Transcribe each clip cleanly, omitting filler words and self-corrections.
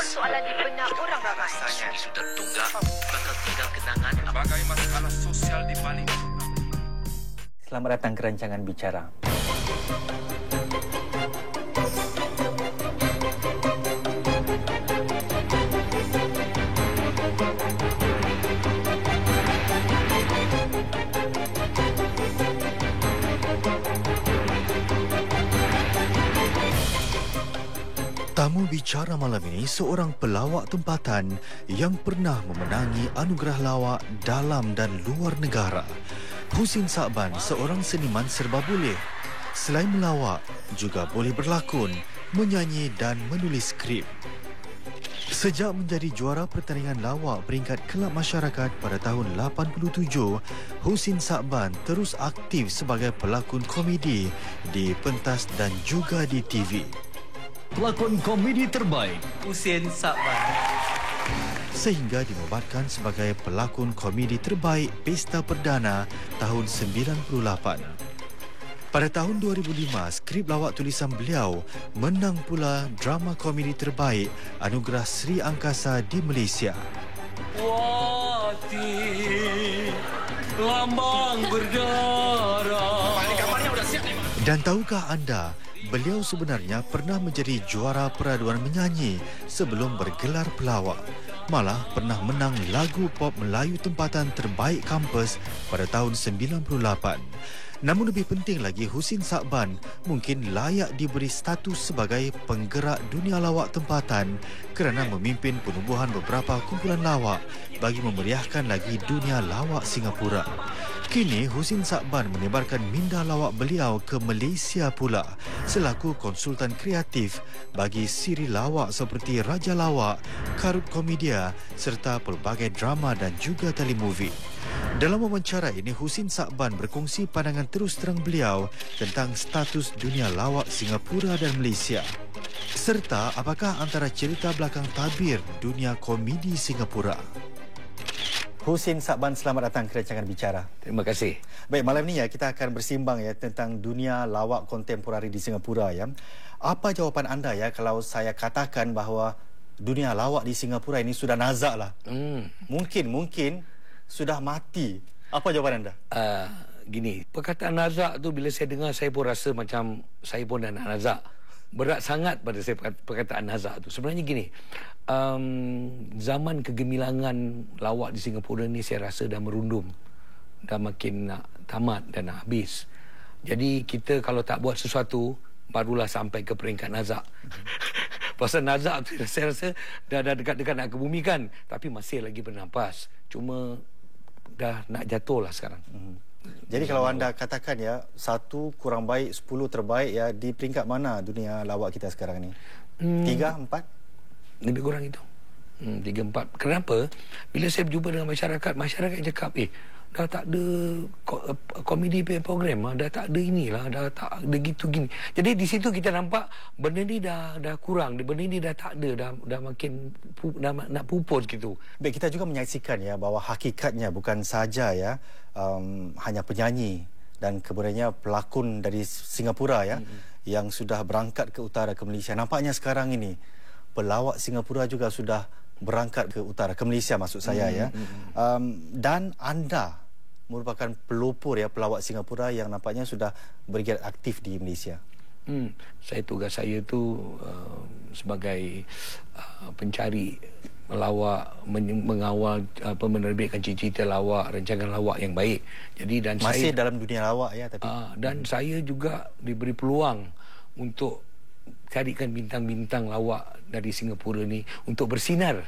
persoalan di benak orang ramai. Rasanya sudah tunggak, bakal tinggal kenangan. Sebagai masalah sosial di balik. Selamat datang ke rancangan Bicara. Tamu bicara malam ini seorang pelawak tempatan yang pernah memenangi anugerah lawak dalam dan luar negara. Husin Sa'ban seorang seniman serba boleh. Selain melawak, juga boleh berlakon, menyanyi dan menulis skrip. Sejak menjadi juara pertandingan lawak peringkat kelab masyarakat pada tahun 87, Husin Sa'ban terus aktif sebagai pelakon komedi di pentas dan juga di TV. Pelakon komedi terbaik Husin Sa'ban. Sehingga dinobatkan sebagai pelakon komedi terbaik Pesta Perdana tahun 98. Pada tahun 2005, skrip lawak tulisan beliau menang pula drama komedi terbaik Anugerah Sri Angkasa di Malaysia. Wati lambang berdarah. Dan tahukah anda, beliau sebenarnya pernah menjadi juara peraduan menyanyi sebelum bergelar pelawak. Malah pernah menang lagu pop Melayu tempatan terbaik kampus pada tahun 98. Namun lebih penting lagi, Husin Sa'ban mungkin layak diberi status sebagai penggerak dunia lawak tempatan kerana memimpin penubuhan beberapa kumpulan lawak bagi memeriahkan lagi dunia lawak Singapura. Kini, Husin Sa'ban menyebarkan minda lawak beliau ke Malaysia pula selaku konsultan kreatif bagi siri lawak seperti Raja Lawak, Karut Komedia serta pelbagai drama dan juga telemovie. Dalam wawancara ini, Husin Sa'ban berkongsi pandangan terus terang beliau tentang status dunia lawak Singapura dan Malaysia. Serta apakah antara cerita belakang tabir dunia komedi Singapura. Husin Sa'ban, selamat datang ke rancangan Bicara. Terima kasih. Baik, malam ni ya kita akan bersimbang ya tentang dunia lawak kontemporari di Singapura ya. Apa jawapan anda ya kalau saya katakan bahawa dunia lawak di Singapura ini sudah nazak lah? Mungkin sudah mati. Apa jawapan anda? Gini, perkataan nazak tu bila saya dengar saya pun rasa macam saya pun dah nak nazak. Berat sangat pada saya perkataan nazak tu. Sebenarnya gini, zaman kegemilangan lawak di Singapura ni saya rasa dah merundum. Dah makin nak tamat dan nak habis. Jadi kita kalau tak buat sesuatu, barulah sampai ke peringkat nazak. Pasal nazak tu saya rasa dah dekat-dekat nak kebumikan, tapi masih lagi bernafas. Cuma dah nak jatuh lah sekarang. Jadi kalau anda katakan ya, 1 kurang baik 10 terbaik ya, di peringkat mana dunia lawak kita sekarang ni? 3, 4? Lebih kurang itu. 3, 4. Kenapa? Bila saya berjumpa dengan masyarakat cakap, dah tak ada komedi program, dah tak ada inilah, dah tak ada gitu gini. Jadi di situ kita nampak benda ni dah kurang, benda ni dah tak ada, dah makin nak pupus gitu. Baik, kita juga menyaksikan ya bahawa hakikatnya bukan saja ya hanya penyanyi dan kemudiannya pelakon dari Singapura ya yang sudah berangkat ke utara ke Malaysia. Nampaknya sekarang ini pelawak Singapura juga sudah berangkat ke utara, ke Malaysia maksud saya ya. Dan anda merupakan pelopor ya pelawak Singapura yang nampaknya sudah bergiat aktif di Malaysia. Tugas saya tu sebagai pencari lawak, mengawal menerbitkan cerita lawak, rancangan lawak yang baik. Jadi dan masih dalam dunia lawak ya, tapi dan saya juga diberi peluang untuk carikan bintang-bintang lawak dari Singapura ni untuk bersinar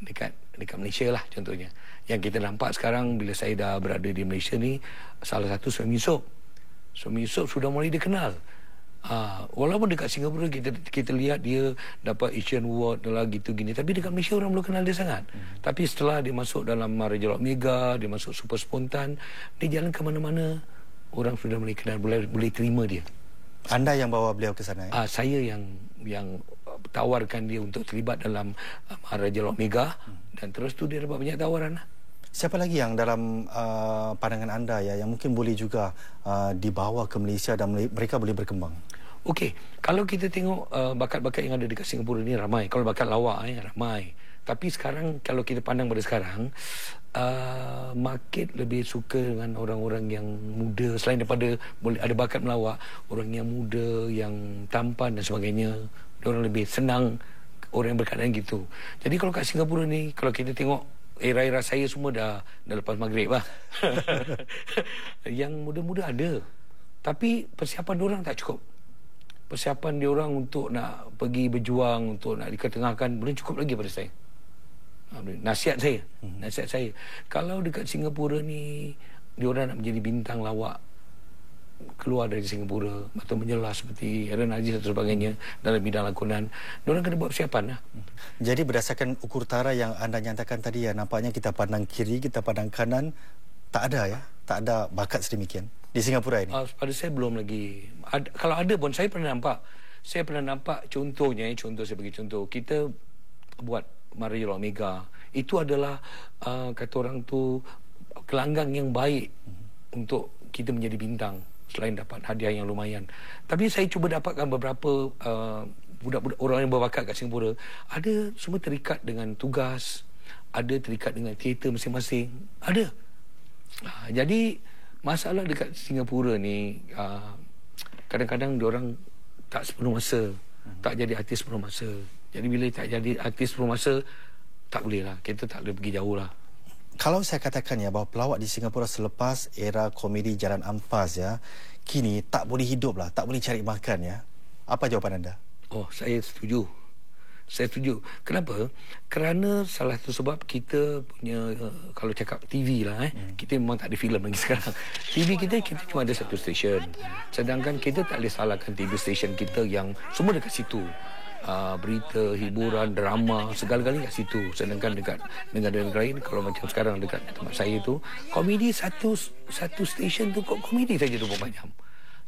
dekat Malaysia lah contohnya. Yang kita nampak sekarang bila saya dah berada di Malaysia ni, salah satu Suami Yusof. Suami Yusof sudah mulai dikenal. Walaupun dekat Singapura kita lihat dia dapat Asian Award lah gitu gini, tapi dekat Malaysia orang belum kenal dia sangat. Tapi setelah dia masuk dalam Raja Lawak Mega, dia masuk Super Spontan, dia jalan ke mana-mana, orang sudah mulai kenal, boleh terima dia. Anda yang bawa beliau ke sana ya? Saya yang tawarkan dia untuk terlibat dalam Raja Lawak Mega, dan terus tu dia dapat banyak tawaran lah. Siapa lagi yang dalam pandangan anda ya yang mungkin boleh juga dibawa ke Malaysia dan mereka boleh berkembang? Okey, kalau kita tengok bakat-bakat yang ada dekat Singapura ni ramai. Kalau bakat lawak ramai. Tapi sekarang kalau kita pandang pada sekarang, market lebih suka dengan orang-orang yang muda. Selain daripada boleh ada bakat melawak, orang yang muda, yang tampan dan sebagainya. Orang lebih senang orang yang berkeadaan gitu. Jadi kalau kat Singapura ni, kalau kita tengok era-era saya semua dah lepas maghrib lah. Yang muda-muda ada. Tapi persiapan diorang tak cukup. Persiapan diorang untuk nak pergi berjuang, untuk nak diketengahkan, belum cukup lagi pada saya. Nasihat saya. Kalau dekat Singapura ni, diorang nak menjadi bintang lawak, keluar dari Singapura atau menjelas seperti Aaron Aziz dan sebagainya dalam bidang lakonan, diorang kena buat persiapan lah. Jadi berdasarkan ukur tara yang anda nyatakan tadi ya, nampaknya kita pandang kiri, kita pandang kanan, tak ada bakat sedemikian di Singapura ini. Pada saya belum lagi. Kalau ada pun saya pernah nampak. Saya pernah nampak contohnya, saya bagi contoh. Kita buat Maharaja Lawak Mega. Itu adalah kata orang tu gelanggang yang baik untuk kita menjadi bintang selain dapat hadiah yang lumayan. Tapi saya cuba dapatkan beberapa budak-budak orang yang berbakat kat Singapura, ada semua terikat dengan tugas, ada terikat dengan teater masing-masing. Ada. Jadi masalah dekat Singapura ni, kadang-kadang diorang tak sepenuh masa, tak jadi artis sepenuh masa. Jadi bila tak jadi artis sepenuh masa, tak boleh lah, kita tak boleh pergi jauh lah. Kalau saya katakan ya bahawa pelawak di Singapura selepas era komedi Jalan Ampas ya, kini tak boleh hidup lah, tak boleh cari makan ya, apa jawapan anda? Oh, saya setuju. Kenapa? Kerana salah satu sebab kita punya, kalau cakap TV lah, kita memang tak ada filem lagi sekarang. TV kita cuma ada satu stesen. Sedangkan kita tak boleh salahkan TV stesen kita yang semua dekat situ. Berita, hiburan, drama, segala-galanya kat situ. Sedangkan dekat negara-negara lain, kalau macam sekarang dekat tempat saya tu, komedi satu stesen tu komedi saja 24 jam.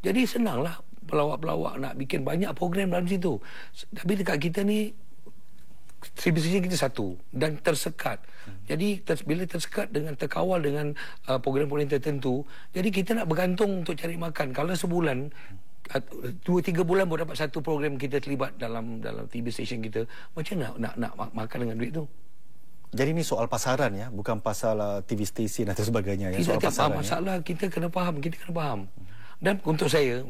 Jadi senanglah pelawak-pelawak nak bikin banyak program dalam situ. Tapi dekat kita ni stesen kita satu dan tersekat. Jadi bila tersekat dengan terkawal dengan program-program tertentu, jadi kita nak bergantung untuk cari makan. Kalau sebulan 2-3 bulan baru dapat satu program kita terlibat dalam TV station kita, macam nak makan dengan duit tu? Jadi ini soal pasaran ya, bukan pasal TV station atau sebagainya ya. Soal pasaran. Masalah ya? Kita kena faham. Dan untuk saya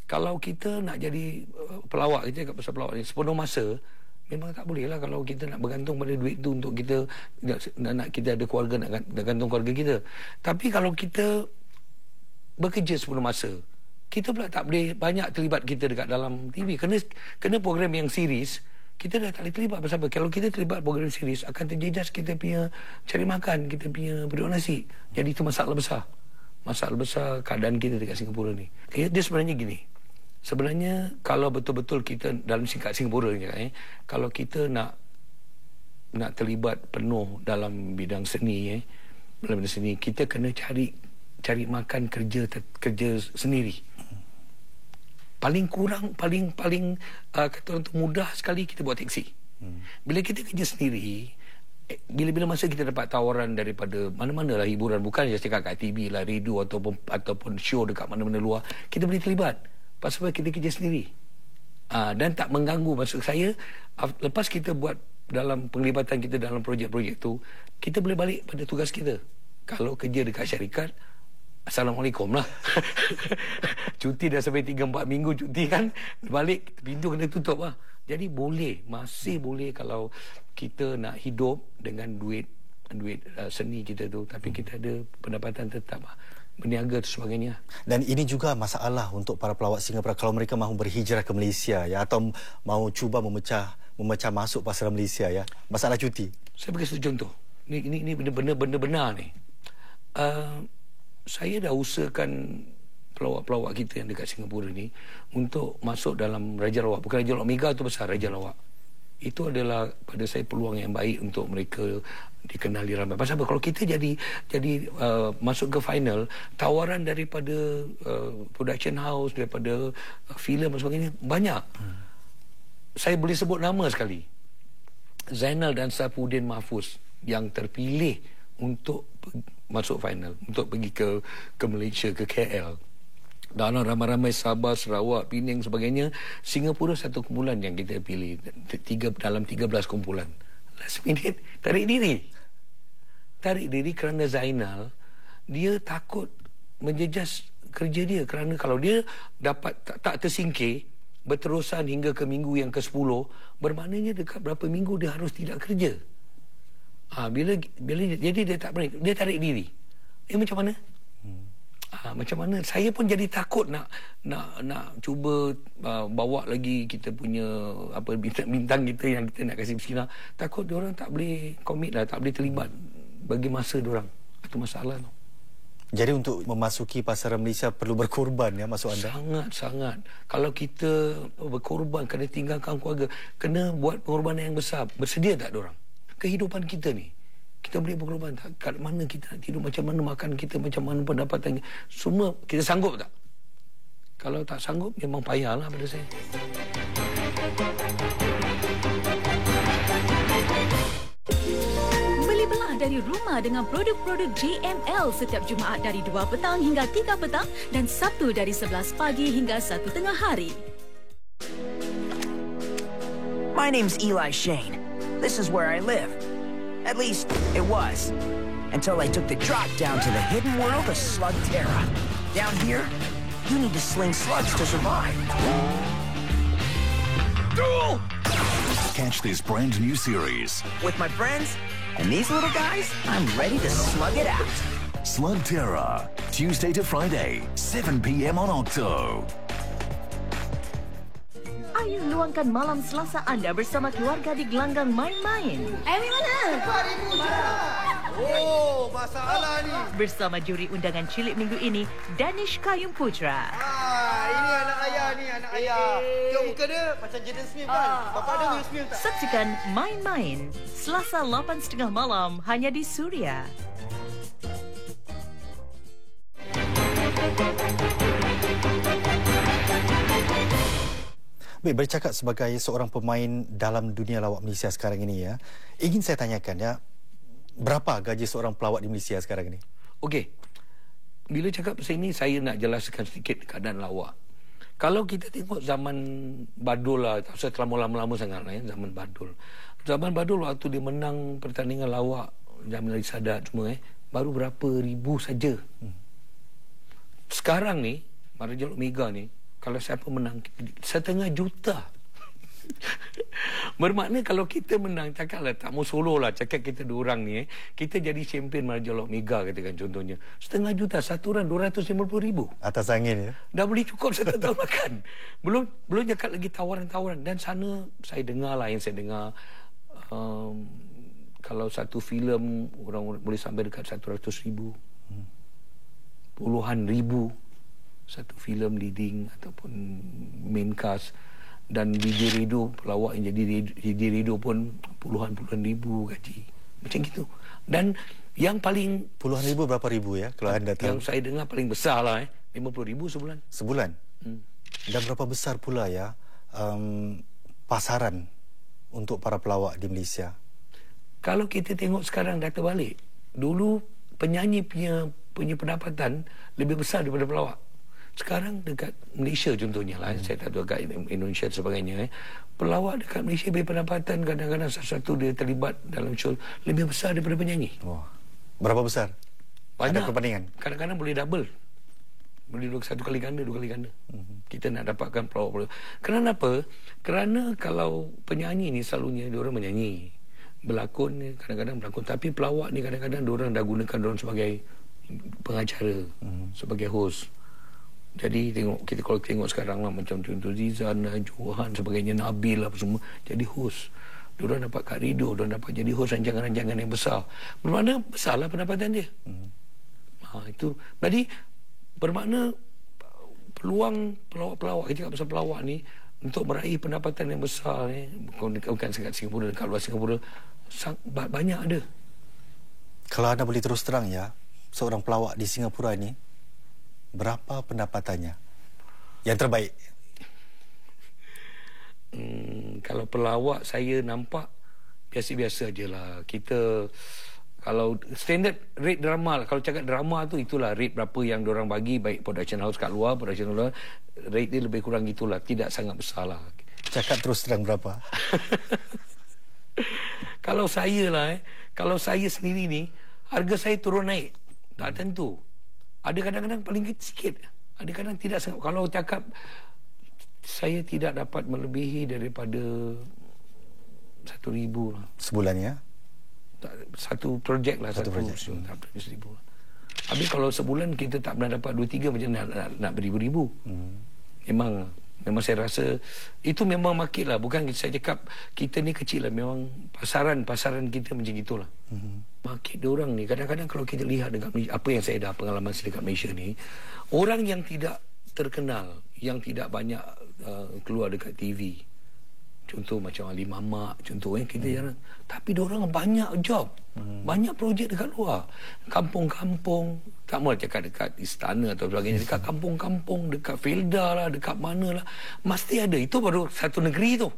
kalau kita nak jadi pelawak, kita cakap pasal pelawak ni sepenuh masa, memang tak boleh lah kalau kita nak bergantung pada duit tu untuk kita nak kita ada keluarga, nak gantung keluarga kita. Tapi kalau kita bekerja sepenuh masa, kita pula tak boleh banyak terlibat kita dekat dalam TV. Kena program yang series, kita dah tak boleh terlibat. Pasal apa? Kalau kita terlibat program series, akan terjejas kita punya cari makan, kita punya berdonasi. Jadi itu masalah besar. Masalah besar keadaan kita dekat Singapura ni. Dia sebenarnya gini. Sebenarnya kalau betul-betul kita dalam Singapura ni, kalau kita nak terlibat penuh dalam bidang seni, kita kena cari makan kerja sendiri. Paling kurang kata orang tu mudah sekali kita buat teksi. Bila kita kerja sendiri, bila masa kita dapat tawaran daripada mana-mana lah hiburan, bukan saja cakap kat TV lah, radio ataupun show dekat mana-mana luar, kita boleh terlibat pasal kita kerja sendiri. Dan tak mengganggu. Maksud saya, lepas kita buat dalam penglibatan kita dalam projek-projek tu, kita boleh balik pada tugas kita. Kalau kerja dekat syarikat, Assalamualaikum lah. Cuti dah sampai 3-4 minggu cuti kan, balik pintu kena tutup lah. Jadi masih boleh kalau kita nak hidup dengan duit seni kita tu, tapi kita ada pendapatan tetap lah, berniaga dan sebagainya. Dan ini juga masalah untuk para pelawak Singapura kalau mereka mahu berhijrah ke Malaysia ya, atau mahu cuba memecah masuk pasaran Malaysia ya. Masalah cuti. Saya bagi satu contoh. Ini benda benar ni. Saya dah usahakan pelawak-pelawak kita yang dekat Singapura ni untuk masuk dalam Raja Lawak. Bukan Raja Lawak Mega tu besar, Raja Lawak. Itu adalah pada saya peluang yang baik untuk mereka dikenali ramai. Pasal apa? Kalau kita jadi masuk ke final, tawaran daripada production house, daripada filem dan sebagainya banyak. Saya boleh sebut nama sekali. Zainal dan Saifuddin Mahfuz yang terpilih untuk masuk final, untuk pergi ke Malaysia, ke KL. dalam ramai-ramai Sabah, Sarawak, Penang sebagainya, Singapura satu kumpulan yang kita pilih dalam 13 kumpulan. Last minute tarik diri kerana Zainal dia takut menjejas kerja dia, kerana kalau dia dapat tak tersingkir berterusan hingga ke minggu yang ke-10, bermaknanya dekat berapa minggu dia harus tidak kerja. Bila jadi dia tak berani, dia tarik diri. Macam mana? Macam mana? Saya pun jadi takut nak cuba bawa lagi kita punya bintang kita yang kita nak kasih bersinar. Takut dia orang tak boleh komit lah, tak boleh terlibat bagi masa dia orang. Itu masalah tu. Jadi untuk memasuki pasaran Malaysia perlu berkorban ya, maksud anda? Sangat. Kalau kita berkorban, kena tinggalkan keluarga, kena buat pengorbanan yang besar. Bersedia tak diorang? Kehidupan kita ni, kita boleh berkorban tak? Kat mana kita nak tidur, macam mana makan kita, macam mana pendapatan, semua kita sanggup tak? Kalau tak sanggup, memang payahlah pada saya. Dari rumah dengan produk-produk JML setiap Jumaat dari 2 petang hingga 3 petang dan Sabtu dari 11 pagi hingga 1 tengah hari. My name's Eli Shane. This is where I live. At least, it was. Until I took the drop down to the hidden world of Slugterra. Down here, you need to sling slugs to survive. Duel! Catch this brand new series. With my friends and these little guys, I'm ready to slug it out. Slugterra, Tuesday to Friday, 7 p.m. on Octo. Ayo luangkan malam Selasa anda bersama keluarga di gelanggang main-main. Ayah mana? Oh, masalah ni. Bersama juri undangan cilik minggu ini, Danish Kayum Putra. Ini anak ayah ni, anak ayah. Tengok muka dia macam Jaden Smith kan? Bapak dia Will Smith tak? Saksikan Main-Main Selasa 8.30 malam hanya di Suria. Baik, bercakap sebagai seorang pemain dalam dunia lawak Malaysia sekarang ini ya, ingin saya tanyakan ya, berapa gaji seorang pelawak di Malaysia sekarang ini? Okey. Bila cakap pasal ini, saya nak jelaskan sedikit keadaan lawak. Kalau kita tengok zaman Badul lah, setelah lama-lama sangat lah ya, zaman Badul. Zaman Badul waktu dia menang pertandingan lawak, Jamil Ali Sadat semua baru berapa ribu saja. Sekarang ni, Maharaja Mega ni, kalau siapa menang 1,5 juta. Bermakna kalau kita menang, cakaplah tak mau solo lah, cakap kita 2 orang ni kita jadi champion Maharaja Mega katakan contohnya, 1,5 juta, satu orang 250,000 atas angin ya. Dah boleh cukup 1 tahun makan. Belum cakap lagi tawaran-tawaran. Dan sana saya dengar lah, yang saya dengar kalau satu filem orang boleh sampai dekat 100,000, puluhan ribu satu filem leading ataupun main cast. Dan DJ Radio, pelawak yang jadi DJ Radio pun puluhan ribu gaji. Macam gitu. Dan yang paling... Puluhan ribu berapa ribu ya kalau anda tahu? Yang saya dengar paling besar lah 50,000 sebulan. Sebulan? Dan berapa besar pula ya pasaran untuk para pelawak di Malaysia? Kalau kita tengok sekarang data balik, dulu penyanyi punya pendapatan lebih besar daripada pelawak. Sekarang dekat Malaysia contohnya lah, saya tak tahu dekat Indonesia dan sebagainya, pelawak dekat Malaysia berpendapatan kadang-kadang satu dia terlibat dalam show lebih besar daripada penyanyi. Berapa besar? Banyak. Ada perbandingan? Kadang-kadang boleh double. Boleh 1 kali ganda, 2 kali ganda. Kita nak dapatkan pelawak. Kenapa? Kerana kalau penyanyi ni selalunya diorang menyanyi, berlakon ni kadang-kadang berlakon, tapi pelawak ni kadang-kadang diorang dah gunakan diorang sebagai pengacara, sebagai host. Jadi kalau tengok sekarang lah, macam contoh Zizan, Johan sebagainya, Nabil apa semua jadi host. Diorang dapat kat radio, diorang dapat jadi host rancangan-rancangan yang besar. Bermakna besarlah pendapatan dia. Itu. Jadi bermakna peluang pelawak, kita cakap pasal pelawak ni untuk meraih pendapatan yang besar bukan dekat Singapura, dekat luar Singapura banyak ada. Kalau anda boleh terus terang ya, seorang pelawak di Singapura ni berapa pendapatannya yang terbaik? Kalau pelawak saya nampak biasa-biasa je lah. Kita Kalau standard rate drama lah. Kalau cakap drama tu, itulah rate berapa yang diorang bagi, baik production house kat luar, production luar, rate dia lebih kurang gitulah. Tidak sangat besar lah. Cakap terus terang berapa? Kalau saya lah, kalau saya sendiri ni, harga saya turun naik. Tak tentu. Ada kadang-kadang paling sikit. Ada kadang tidak sangat. Kalau cakap, saya tidak dapat melebihi daripada 1,000 lah. Sebulan ya? Satu projek lah. Satu projek. 1,000 lah. Habis kalau sebulan kita tak pernah dapat 2-3, macam nak beribu-ribu. Memang saya rasa itu memang market lah. Bukan saya cakap kita ni kecil lah. Memang pasaran kita macam itulah. Market diorang ni kadang-kadang kalau kita lihat dekat Malaysia, apa yang saya dah pengalaman dekat Malaysia ni, orang yang tidak terkenal, yang tidak banyak keluar dekat TV, contoh macam Ali Mamak, contoh kita jarang, tapi diorang banyak job, banyak projek dekat luar, kampung-kampung, tak mahu cakap dekat istana atau sebagainya, dekat kampung-kampung, dekat Felda lah, dekat mana lah, mesti ada. Itu baru satu negeri tu.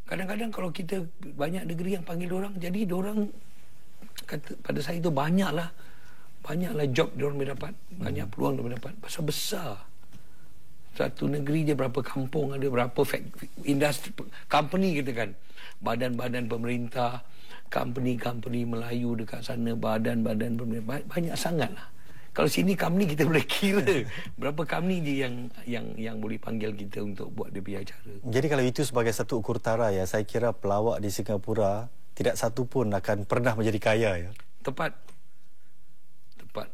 Kadang-kadang kalau kita banyak negeri yang panggil diorang, jadi diorang kata pada saya tu banyaklah job diorang boleh dapat, banyak peluang diorang boleh dapat, pasal besar. Satu negeri je berapa kampung ada, berapa industri, company kita kan, badan-badan pemerintah, company Melayu dekat sana, badan-badan pemerintah, banyak sangat lah. Kalau sini company kita boleh kira berapa company je yang boleh panggil kita untuk buat dia punya acara. Jadi kalau itu sebagai satu ukur tara ya, saya kira pelawak di Singapura tidak satu pun akan pernah menjadi kaya ya. Tepat.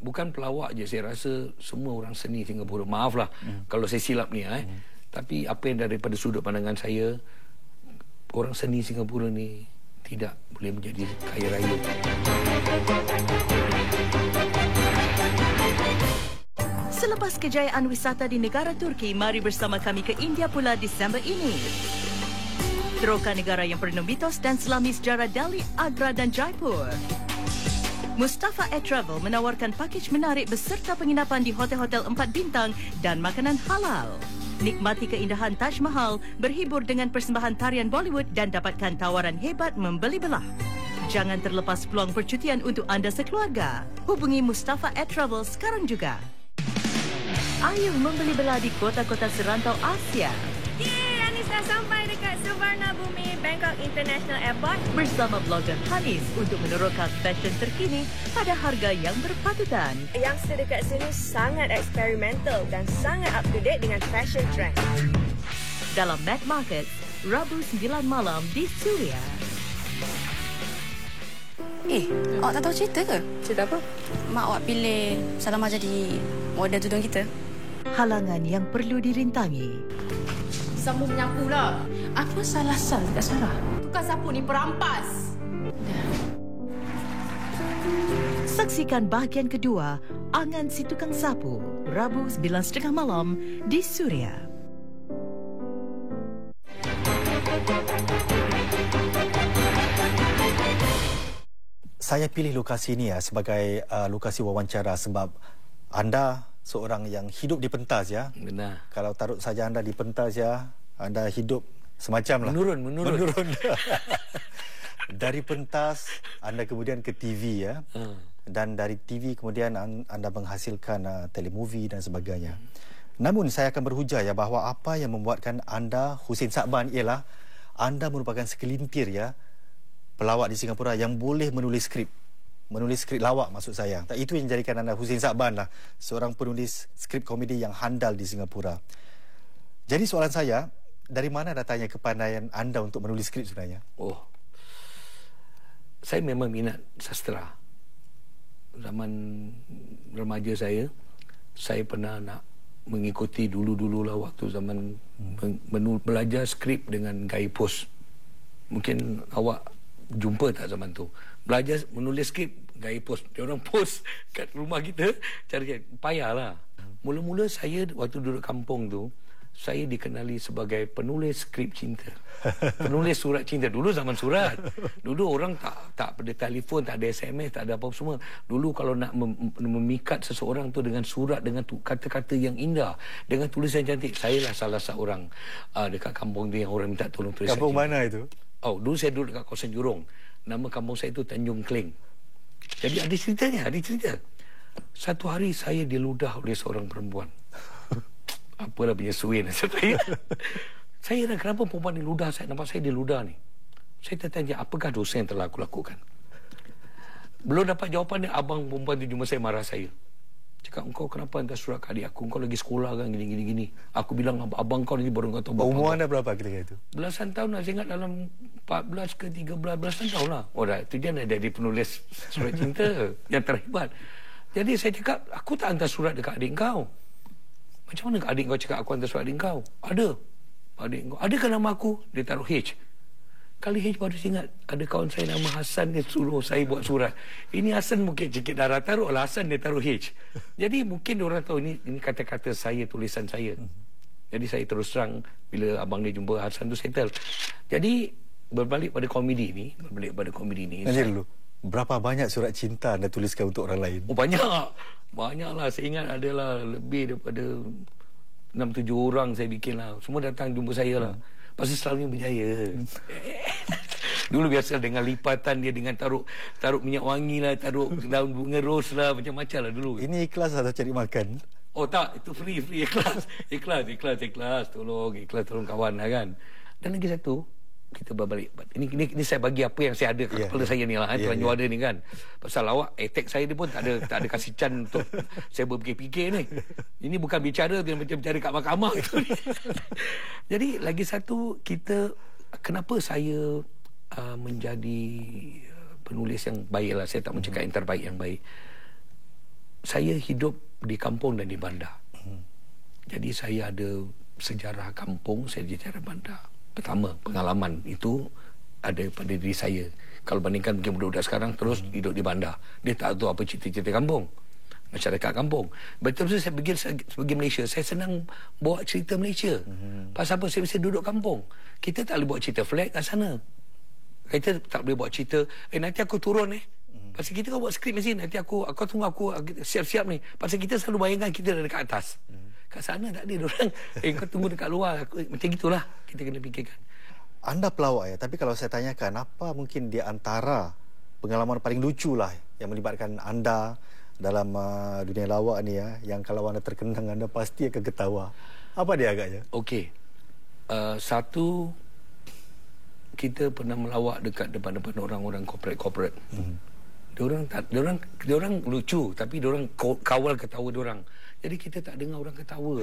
Bukan pelawak je, saya rasa semua orang seni Singapura. Maaflah kalau saya silap ni tapi apa yang daripada sudut pandangan saya, orang seni Singapura ni tidak boleh menjadi kaya raya. Selepas kejayaan wisata di negara Turki, mari bersama kami ke India pula Disember ini. Teroka negara yang penuh mitos dan selami sejarah Delhi, Agra dan Jaipur. Mustafa Air Travel menawarkan pakej menarik beserta penginapan di hotel-hotel 4 bintang dan makanan halal. Nikmati keindahan Taj Mahal, berhibur dengan persembahan tarian Bollywood dan dapatkan tawaran hebat membeli belah. Jangan terlepas peluang percutian untuk anda sekeluarga. Hubungi Mustafa Air Travel sekarang juga. Ayo membeli belah di kota-kota serantau Asia. Yeay, Anis dah sampai dekat Suvarnabhumi Bangkok International Airport bersama blogger Hanis untuk meneroka fashion terkini pada harga yang berpatutan. Youngster dekat sini sangat eksperimental dan sangat up to date dengan fashion trend. Dalam Mad Market, Rabu 9 malam di Suria. Awak tak tahu cerita ke? Cerita apa? Mak awak pilih Salama jadi model tudung kita. Halangan yang perlu dirintangi. Sambung menyapu lah. Apa salah Sal dekat Sarah? Tukang sapu ni perampas. Saksikan bahagian kedua, Angan si Tukang Sapu, Rabu 9.30 malam di Suria. Saya pilih lokasi ini ya sebagai lokasi wawancara sebab anda seorang yang hidup di pentas ya. Benar. Kalau taruh saja anda di pentas ya, anda hidup semacam lah. Menurun. Dari pentas anda kemudian ke TV ya. Dan dari TV kemudian anda menghasilkan telemovie dan sebagainya. Namun saya akan berhujah ya bahawa apa yang membuatkan anda Hussein Saban ialah anda merupakan segelintir ya pelawak di Singapura yang boleh menulis skrip lawak maksud saya. Itu yang menjadikan anda Hussein Saban lah, seorang penulis skrip komedi yang handal di Singapura. Jadi soalan saya, dari mana datangnya kepandaian anda untuk menulis skrip sebenarnya? Saya memang minat sastra. Zaman remaja saya pernah nak mengikuti dulu-dululah waktu zaman belajar skrip dengan Guy Post. Mungkin awak jumpa tak zaman tu. Belajar menulis skrip Guy Post. Dia orang post kat rumah kita, cari payahlah. Mula-mula saya waktu duduk kampung tu, saya dikenali sebagai penulis skrip cinta. Penulis surat cinta. Dulu zaman surat. Dulu orang tak ada telefon, tak ada SMS, tak ada apa-apa semua. Dulu kalau nak memikat seseorang tu dengan surat, dengan kata-kata yang indah, dengan tulisan cantik, saya lah salah seorang dekat kampung tu yang orang minta tolong tulis. Kampung mana itu? Dulu saya duduk dekat kawasan Jurong. Nama kampung saya itu Tanjung Kling. Jadi ada cerita. Satu hari saya diludah oleh seorang perempuan. Apalah punya suin saya. Saya dah kenapa perempuan ni ludah saya, nampak saya diludah ni. Saya tertanya, apakah dosa yang telah aku lakukan? Belum dapat jawapan ni, abang perempuan tu jumpa saya, marah saya. Cakap, engkau kenapa hantar surat ke adik aku? Engkau lagi sekolah kan, gini. Aku bilang, abang kau ni baru kau tahu. Umur anda berapa ketika itu? Belasan tahun lah, saya ingat dalam 14 ke 13, belasan tahun lah. Oh dah, itu dia dah jadi penulis surat cinta yang terhebat. Jadi saya cakap, aku tak hantar surat dekat adik kau. Macam mana adik kau cakap aku hantar surat adik kau? Ada. Adik kau. Adakah nama aku? Dia taruh H. Kali H baru saya ingat, ada kawan saya nama Hassan, dia suruh saya buat surat. Ini Hassan mungkin sikit darah, taruhlah Hassan, dia taruh H. Jadi mungkin orang tahu ini kata-kata saya, tulisan saya. Jadi saya terus terang, bila abang dia jumpa Hassan tu settle. Jadi berbalik pada komedi ni. Nanti dulu, berapa banyak surat cinta anda tuliskan untuk orang lain? Oh banyak lah. Saya ingat adalah lebih daripada 6-7 orang saya bikin lah. Semua datang jumpa saya lah. Pasti selalunya berjaya. Dulu biasa dengan lipatan dia, dengan taruh minyak wangi lah, taruh daun bunga ros lah, macam-macam lah dulu. Ini ikhlas atau cari makan? Oh tak, itu free ikhlas. Tolong kawan lah kan. Dan lagi satu, kita berbalik. Ini saya bagi apa yang saya ada kat kepala saya ni lah. Terlanjur ada ni kan. Pasal awak attack saya ni pun tak ada kasih can untuk saya berfikir-fikir ni. Ini bukan bicara dia macam bicara kat mahkamah gitu. Jadi lagi satu, kenapa saya menjadi penulis yang baik lah. Saya tak mencakap yang terbaik, yang baik. Saya hidup di kampung dan di bandar. Jadi saya ada sejarah kampung, saya ada sejarah bandar. Pertama, pengalaman itu ada pada diri saya. Kalau bandingkan mungkin budak-budak sekarang terus hidup di bandar, dia tak tahu apa cerita-cerita kampung, masyarakat kampung. Betul-betul saya pergi Malaysia, saya senang bawa cerita Malaysia. Pasal apa? Saya mesti duduk kampung. Kita tak boleh bawa cerita flat kat sana. Kita tak boleh bawa cerita, nanti aku turun Pasal kita kan buat skrip mesti, nanti aku tunggu aku siap-siap ni. Pasal kita selalu bayangkan kita dah dekat atas. Kat sana tak ada diorang. Kau tunggu dekat luar. Macam gitulah kita kena fikirkan. Anda pelawak ya, tapi kalau saya tanyakan, apa mungkin di antara pengalaman paling lucu lah yang melibatkan anda dalam dunia lawak ni ya, yang kalau anda terkenang anda pasti akan ketawa. Apa dia agaknya? Okey. Satu, kita pernah melawak dekat depan-depan orang-orang corporate. Diorang lucu, tapi diorang kawal ketawa diorang. Jadi kita tak dengar orang ketawa.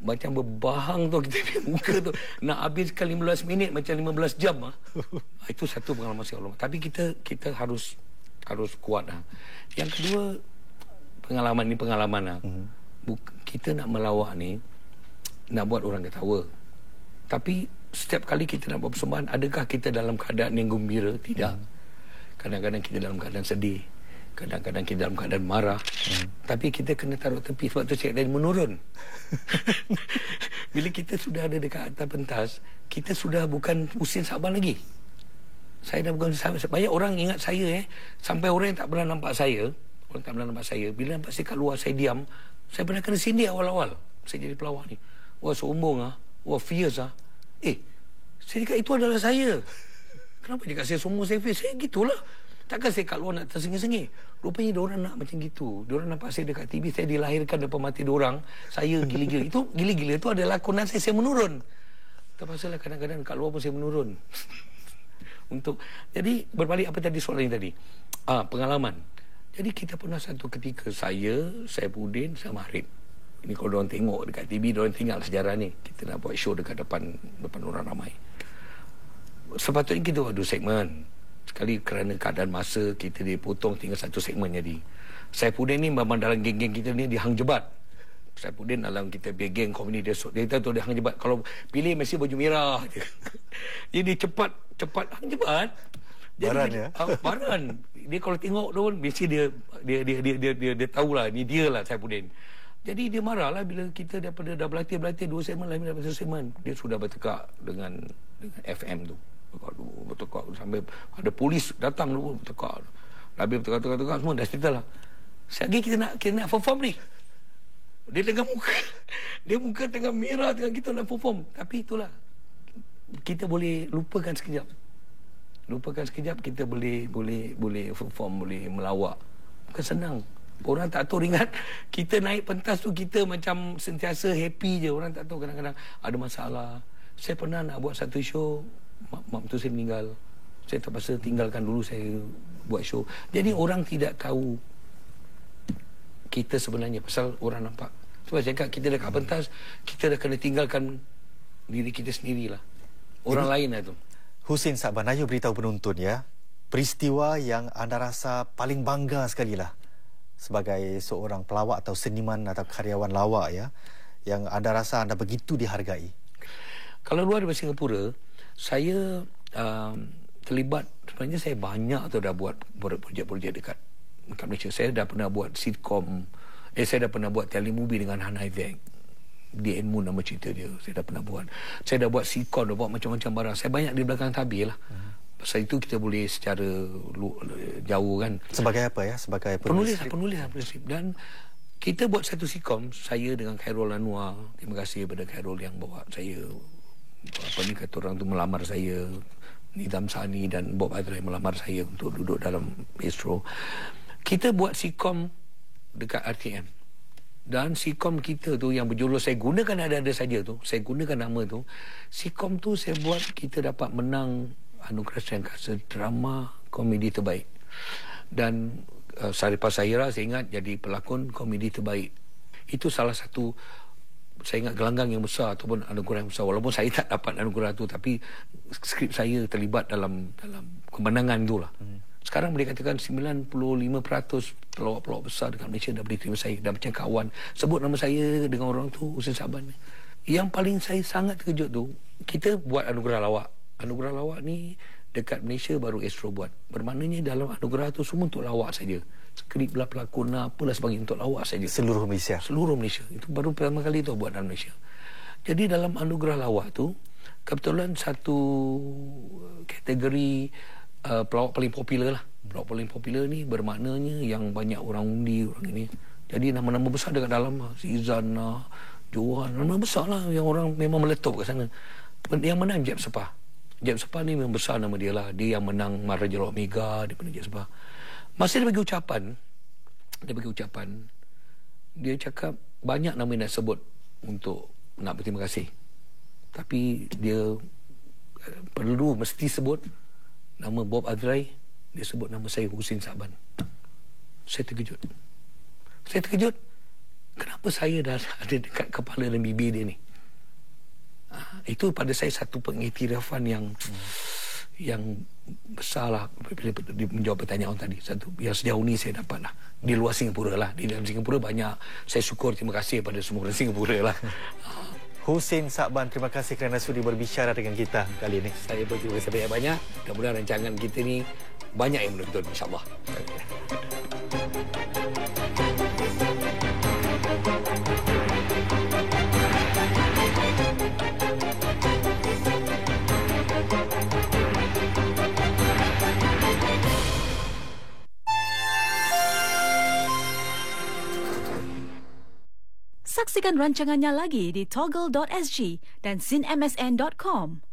Macam berbahang tu kita punya muka tu. Nak habiskan 15 minit macam 15 jam lah. Itu satu pengalaman saya. Tapi kita harus kuat lah. Yang kedua, pengalaman lah. Kita nak melawak ni, nak buat orang ketawa. Tapi setiap kali kita nak buat persembahan, adakah kita dalam keadaan yang gembira? Tidak. Kadang-kadang kita dalam keadaan sedih. Kadang-kadang kita dalam keadaan marah. Tapi kita kena taruh tepi. Sebab tu cik dan menurun. Bila kita sudah ada dekat atas pentas, kita sudah bukan Husin Saban lagi. Saya dah bukan Husin Saban. Banyak orang ingat saya sampai orang yang tak pernah nampak saya. Bila nampak saya kat luar, saya diam. Saya pernah kena sindir awal-awal. Saya jadi pelawak ni. Wah, sombong lah. Wah, fierce lah. Saya cakap itu adalah saya. Kenapa cakap saya sombong, saya fierce? Saya gitulah. Takkan saya kat luar nak tersengih-sengih. Rupanya diorang nak macam gitu. Diorang nampak saya dekat TV, saya dilahirkan depan mati diorang. Saya gila-gila. Itu gila-gila itu adalah lakonan saya menurun. Terpaksalah kadang-kadang kat luar pun saya menurun. Jadi berbalik apa tadi soalan tadi? Pengalaman. Jadi kita pernah satu ketika saya Saifuddin sama Harib. Ini kalau diorang tengok dekat TV, diorang tinggal sejarah ni. Kita nak buat show dekat depan orang ramai. Sepatutnya kita buat 2 segmen. Sekali kerana keadaan masa, kita dipotong tinggal 1 segmen jadi. Saifuddin ni memang dalam geng-geng kita ni dia hang jebat. Saifuddin dalam kita geng komedi dia tahu dia hang jebat. Kalau pilih mesti baju merah je. Jadi cepat hang jebat. Baran ya. Baran. Dia kalau tengok tu mesti dia tahulah ni dia lah Saifuddin. Jadi dia marahlah bila kita daripada dah berlatih 2 segmen lain daripada 1 segmen. Dia sudah bertekak dengan FM tu. Bertekak sampai ada polis datang dulu bertekak. Habis bertekak semua dah settle lah. Sekali kita nak perform ni. Dia tengah muka tengah merah tengah kita nak perform. Tapi itulah, kita boleh lupakan sekejap. Lupakan sekejap, kita boleh perform, boleh melawak. Bukan senang. Orang tak tahu, ingat kita naik pentas tu kita macam sentiasa happy je. Orang tak tahu kadang-kadang ada masalah. Saya pernah nak buat satu show, mak tu saya meninggal. Saya terpaksa tinggalkan dulu, saya buat show. Jadi orang tidak tahu kita sebenarnya, pasal orang nampak. Sebab saya cakap, kita dekat pentas, kita dah kena tinggalkan diri kita sendirilah. Orang lain lah tu. Husin Saban, ayo beritahu penonton ya, peristiwa yang anda rasa paling bangga sekali lah sebagai seorang pelawak atau seniman atau karyawan lawak ya, yang anda rasa anda begitu dihargai. Kalau luar dari Singapura, saya terlibat, sebenarnya saya banyak tu dah buat projek-projek dekat Malaysia. Saya dah pernah buat sitcom, saya dah pernah buat telemovie dengan Han Hai Vek. DN Moon nama cerita dia. Saya dah pernah buat. Saya dah buat sitcom, dah buat macam-macam barang. Saya banyak di belakang tabir lah. Pasal itu kita boleh secara jauh kan. Sebagai apa ya? Sebagai penulis. Dan kita buat satu sitcom, saya dengan Khairul Anwar. Terima kasih kepada Khairul yang bawa saya, apa ni kata orang tu, melamar saya. Nizam Sani dan Bob Adrai melamar saya untuk duduk dalam Astro. Kita buat sitcom dekat RTM. Dan sitcom kita tu yang berjulur, saya gunakan ada-ada saja tu, saya gunakan nama tu. Sitcom tu saya buat, kita dapat menang anugerah Srihankasa drama komedi terbaik. Dan Saripah Sahira saya ingat jadi pelakon komedi terbaik. Itu salah satu, saya ingat, gelanggang yang besar ataupun anugerah yang besar. Walaupun saya tak dapat anugerah tu, tapi skrip saya terlibat dalam kemenangan tu lah. Sekarang boleh katakan 95% pelawak-pelawak besar dekat Malaysia dah boleh terima saya, dah macam kawan. Sebut nama saya dengan orang tu, Husin Saban. Yang paling saya sangat terkejut tu, kita buat anugerah lawak. Anugerah lawak ni dekat Malaysia baru Astro buat. Bermaknanya dalam anugerah tu semua untuk lawak saja. Skrip lah, pelakon lah, apalah sebagainya untuk lawak saja. Seluruh Malaysia. Seluruh Malaysia. Itu baru pertama kali tu buat dalam Malaysia. Jadi dalam anugerah lawak tu, kebetulan satu kategori pelawak paling popular lah. Pelawak paling popular ni bermaknanya yang banyak orang undi, orang ini. Jadi nama-nama besar dekat dalam, si Izana, Johan, nama besar lah yang orang memang meletup kat sana. Yang menang Jeb Sepah. Jeb Sepah ni memang besar nama dia lah. Dia yang menang Maharaja Omega, dia menang Jeb Sepah. Masa dia bagi ucapan, dia cakap banyak nama yang nak sebut untuk nak berterima kasih. Tapi dia perlu mesti sebut nama Bob Adrai, dia sebut nama saya Husin Saban. Saya terkejut. Kenapa saya dah ada dekat kepala dan bibir dia ni? Itu pada saya satu pengiktirafan yang besar lah bila menjawab pertanyaan tadi. Satu yang sejauh ni saya dapat lah di luar Singapura lah. Di dalam Singapura banyak, saya syukur, terima kasih pada semua orang Singapura lah. Husin Saban, terima kasih kerana sudi berbicara dengan kita kali ini. Saya berterima kasih banyak-banyak. Mudah-mudahan rancangan kita ni banyak yang menonton, insyaAllah. Saksikan rancangannya lagi di toggle.sg dan sinmsn.com.